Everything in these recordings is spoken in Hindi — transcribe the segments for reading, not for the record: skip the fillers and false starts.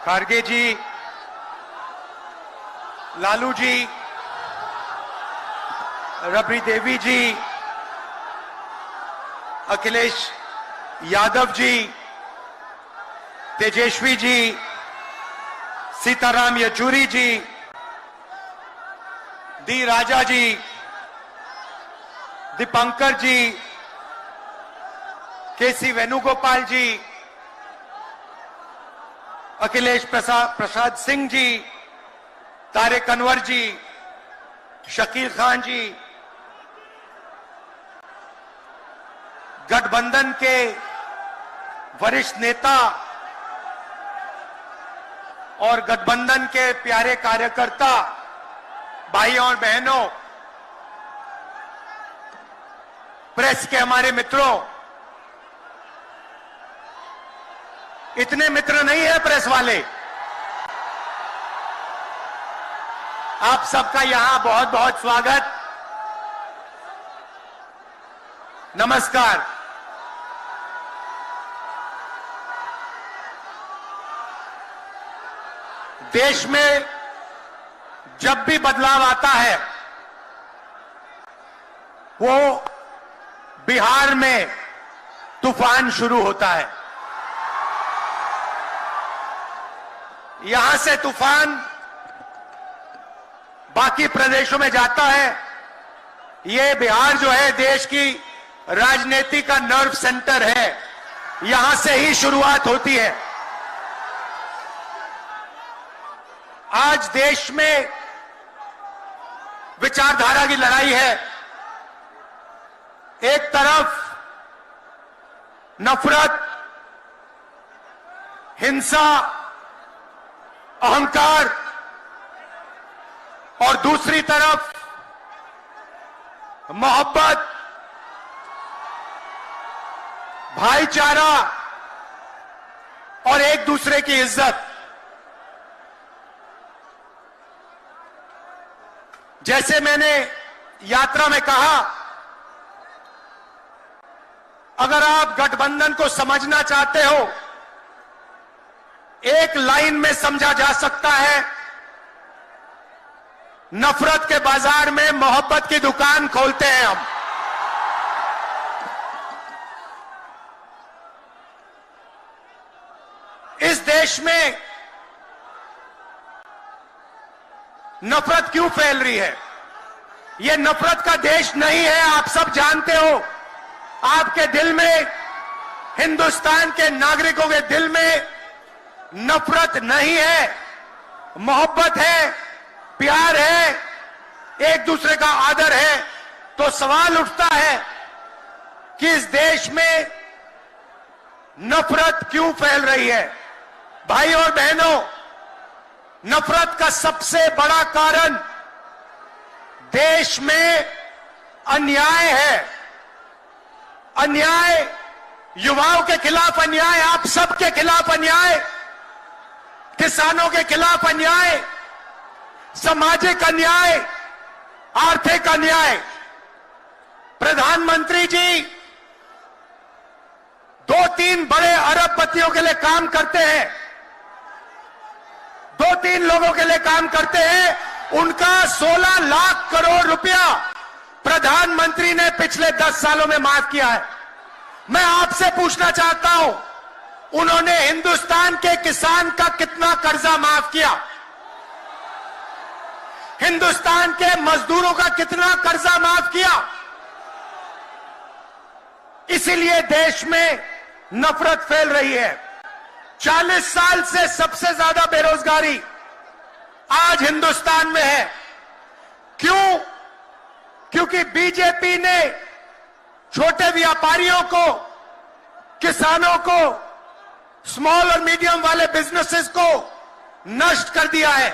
खारगे जी, लालू जी, रबड़ी देवी जी, अखिलेश यादव जी, तेजस्वी जी, सीताराम येचुरी जी, डी राजा जी, दीपंकर जी, केसी वेणुगोपाल जी, अखिलेश प्रसाद सिंह जी, तारिक अनवर जी, शकील खान जी, गठबंधन के वरिष्ठ नेता और गठबंधन के प्यारे कार्यकर्ता भाइयों और बहनों, प्रेस के हमारे मित्रों, इतने मित्र नहीं है प्रेस वाले। आप सबका यहां बहुत बहुत स्वागत, नमस्कार। देश में जब भी बदलाव आता है वो बिहार में तूफान शुरू होता है। यहां से तूफान बाकी प्रदेशों में जाता है। ये बिहार जो है देश की राजनीति का नर्व सेंटर है, यहां से ही शुरुआत होती है। आज देश में विचारधारा की लड़ाई है। एक तरफ नफरत, हिंसा, अहंकार और दूसरी तरफ मोहब्बत, भाईचारा और एक दूसरे की इज्जत। जैसे मैंने यात्रा में कहा, अगर आप गठबंधन को समझना चाहते हो, एक लाइन में समझा जा सकता है, नफरत के बाजार में मोहब्बत की दुकान खोलते हैं हम। इस देश में नफरत क्यों फैल रही है? यह नफरत का देश नहीं है, आप सब जानते हो। आपके दिल में, हिंदुस्तान के नागरिकों के दिल में नफरत नहीं है, मोहब्बत है, प्यार है, एक दूसरे का आदर है। तो सवाल उठता है कि इस देश में नफरत क्यों फैल रही है? भाई और बहनों, नफरत का सबसे बड़ा कारण देश में अन्याय है। अन्याय, युवाओं के खिलाफ अन्याय, आप सबके खिलाफ अन्याय, किसानों के खिलाफ अन्याय, सामाजिक अन्याय, आर्थिक अन्याय। प्रधानमंत्री जी 2-3 बड़े अरबपतियों के लिए काम करते हैं, 2-3 लोगों के लिए काम करते हैं। उनका 16 लाख करोड़ रुपया प्रधानमंत्री ने पिछले 10 सालों में माफ किया है। मैं आपसे पूछना चाहता हूं, उन्होंने हिंदुस्तान के किसान का कितना कर्जा माफ किया? हिंदुस्तान के मजदूरों का कितना कर्जा माफ किया? इसीलिए देश में नफरत फैल रही है। 40 साल से सबसे ज्यादा बेरोजगारी आज हिंदुस्तान में है। क्यों? क्योंकि बीजेपी ने छोटे व्यापारियों को, किसानों को, स्मॉल और मीडियम वाले बिजनेसेस को नष्ट कर दिया है।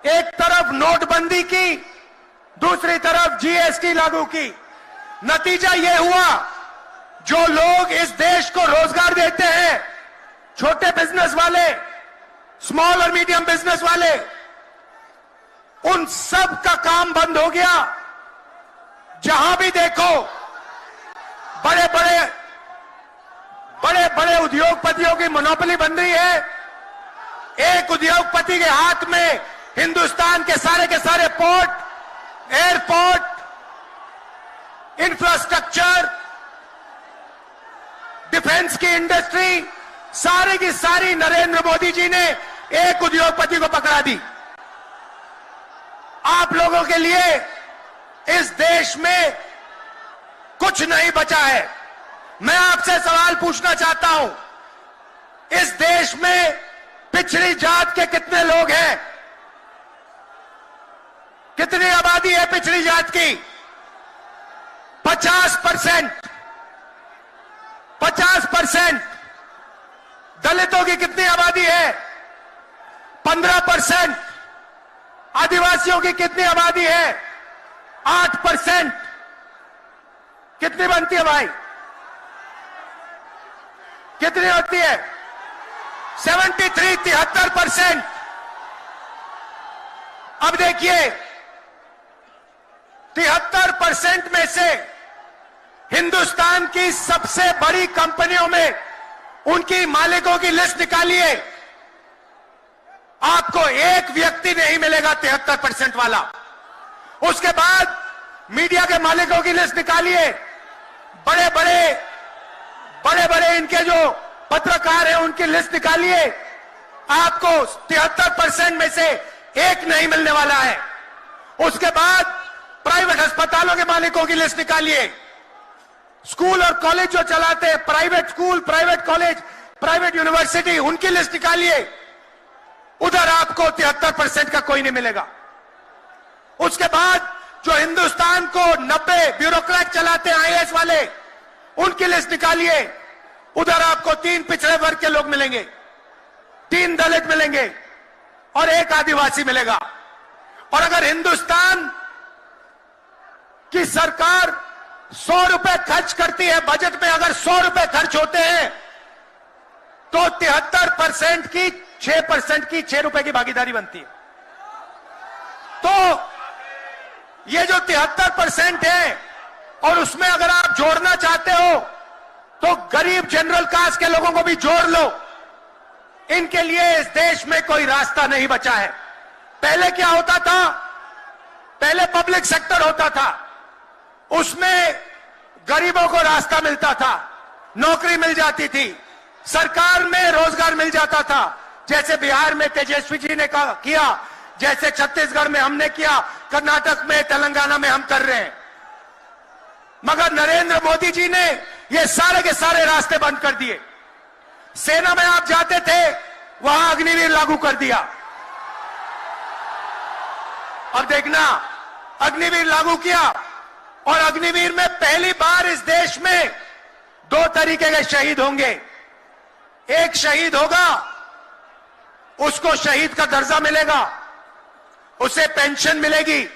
एक तरफ नोटबंदी की, दूसरी तरफ जीएसटी लागू की। नतीजा यह हुआ, जो लोग इस देश को रोजगार देते हैं, छोटे बिजनेस वाले, स्मॉल और मीडियम बिजनेस वाले, उन सब का काम बंद हो गया। जहां भी देखो बड़े बड़े उद्योगपतियों की मोनोपोली बन रही है। एक उद्योगपति के हाथ में हिंदुस्तान के सारे पोर्ट, एयरपोर्ट, इंफ्रास्ट्रक्चर, डिफेंस की इंडस्ट्री, सारी की सारी नरेंद्र मोदी जी ने एक उद्योगपति को पकड़ा दी। आप लोगों के लिए इस देश में कुछ नहीं बचा है। मैं आपसे सवाल पूछना चाहता हूं, इस देश में पिछड़ी जात के कितने लोग हैं? कितनी आबादी है पिछड़ी जात की? 50%। 50%। दलितों की कितनी आबादी है? 15%। आदिवासियों की कितनी आबादी है? 8%। कितनी बनती है भाई? कितनी होती है? 73% अब देखिए, 73% में से हिंदुस्तान की सबसे बड़ी कंपनियों में उनकी मालिकों की लिस्ट निकालिए, आपको एक व्यक्ति नहीं मिलेगा 73% वाला। उसके बाद मीडिया के मालिकों की लिस्ट निकालिए, बड़े बड़े इनके जो पत्रकार हैं उनकी लिस्ट निकालिए, आपको 73% में से एक नहीं मिलने वाला है। उसके बाद प्राइवेट अस्पतालों के मालिकों की लिस्ट निकालिए, स्कूल और कॉलेज जो चलाते हैं, private school, private college, private university, उनकी लिस्ट निकालिए, उधर आपको 73% का कोई नहीं मिलेगा। उसके बाद जो हिंदुस्तान को 90 ब्यूरोक्रेट चलाते हैं, आईएएस वाले, उनकी लिस्ट निकालिए, उधर आपको 3 पिछड़े वर्ग के लोग मिलेंगे, 3 दलित मिलेंगे और 1 आदिवासी मिलेगा। और अगर हिंदुस्तान की सरकार 100 रुपए खर्च करती है, बजट में अगर 100 रुपए खर्च होते हैं तो 73% की 6% की 6 रुपए की भागीदारी बनती है। तो ये जो 73% है, और उसमें अगर आप जोड़ना चाहते हो तो गरीब जनरल कास्ट के लोगों को भी जोड़ लो। इनके लिए इस देश में कोई रास्ता नहीं बचा है। पहले क्या होता था? पहले पब्लिक सेक्टर होता था, उसमें गरीबों को रास्ता मिलता था, नौकरी मिल जाती थी, सरकार में रोजगार मिल जाता था, जैसे बिहार में तेजस्वी जी ने किया, जैसे छत्तीसगढ़ में हमने किया, कर्नाटक में, तेलंगाना में हम कर रहे हैं। मगर नरेंद्र मोदी जी ने ये सारे के सारे रास्ते बंद कर दिए। सेना में आप जाते थे, वहां अग्निवीर लागू कर दिया। अब देखना, अग्निवीर लागू किया, और अग्निवीर में पहली बार इस देश में 2 तरीके के शहीद होंगे। एक शहीद होगा, उसको शहीद का दर्जा मिलेगा, उसे पेंशन मिलेगी,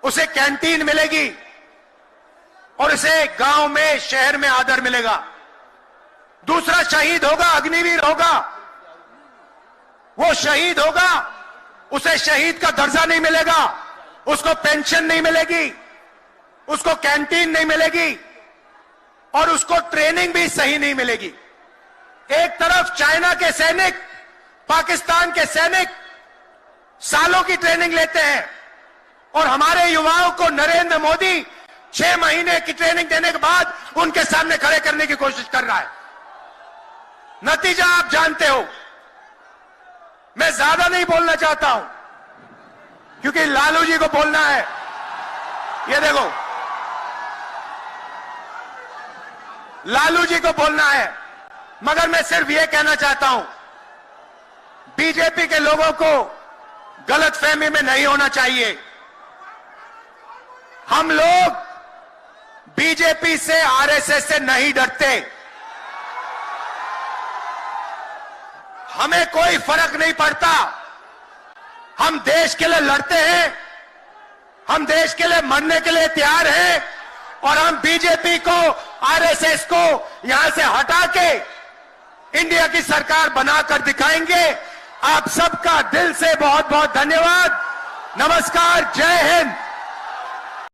उसे कैंटीन मिलेगी, और उसे गांव में, शहर में आदर मिलेगा। दूसरा शहीद होगा, अग्निवीर होगा, वो शहीद होगा, उसे शहीद का दर्जा नहीं मिलेगा, उसको पेंशन नहीं मिलेगी, उसको कैंटीन नहीं मिलेगी, और उसको ट्रेनिंग भी सही नहीं मिलेगी। एक तरफ चाइना के सैनिक, पाकिस्तान के सैनिक सालों की ट्रेनिंग लेते हैं, और हमारे युवाओं को नरेंद्र मोदी 6 महीने की ट्रेनिंग देने के बाद उनके सामने खड़े करने की कोशिश कर रहा है। नतीजा आप जानते हो। मैं ज्यादा नहीं बोलना चाहता हूं, क्योंकि लालू जी को बोलना है। ये देखो, लालू जी को बोलना है, मगर मैं सिर्फ ये कहना चाहता हूं, बीजेपी के लोगों को गलतफहमी में नहीं होना चाहिए। हम लोग बीजेपी से, आरएसएस से नहीं डरते। हमें कोई फर्क नहीं पड़ता। हम देश के लिए लड़ते हैं, हम देश के लिए मरने के लिए तैयार हैं, और हम बीजेपी को, आरएसएस को यहां से हटा के इंडिया की सरकार बनाकर दिखाएंगे। आप सबका दिल से बहुत बहुत धन्यवाद। नमस्कार, जय हिंद।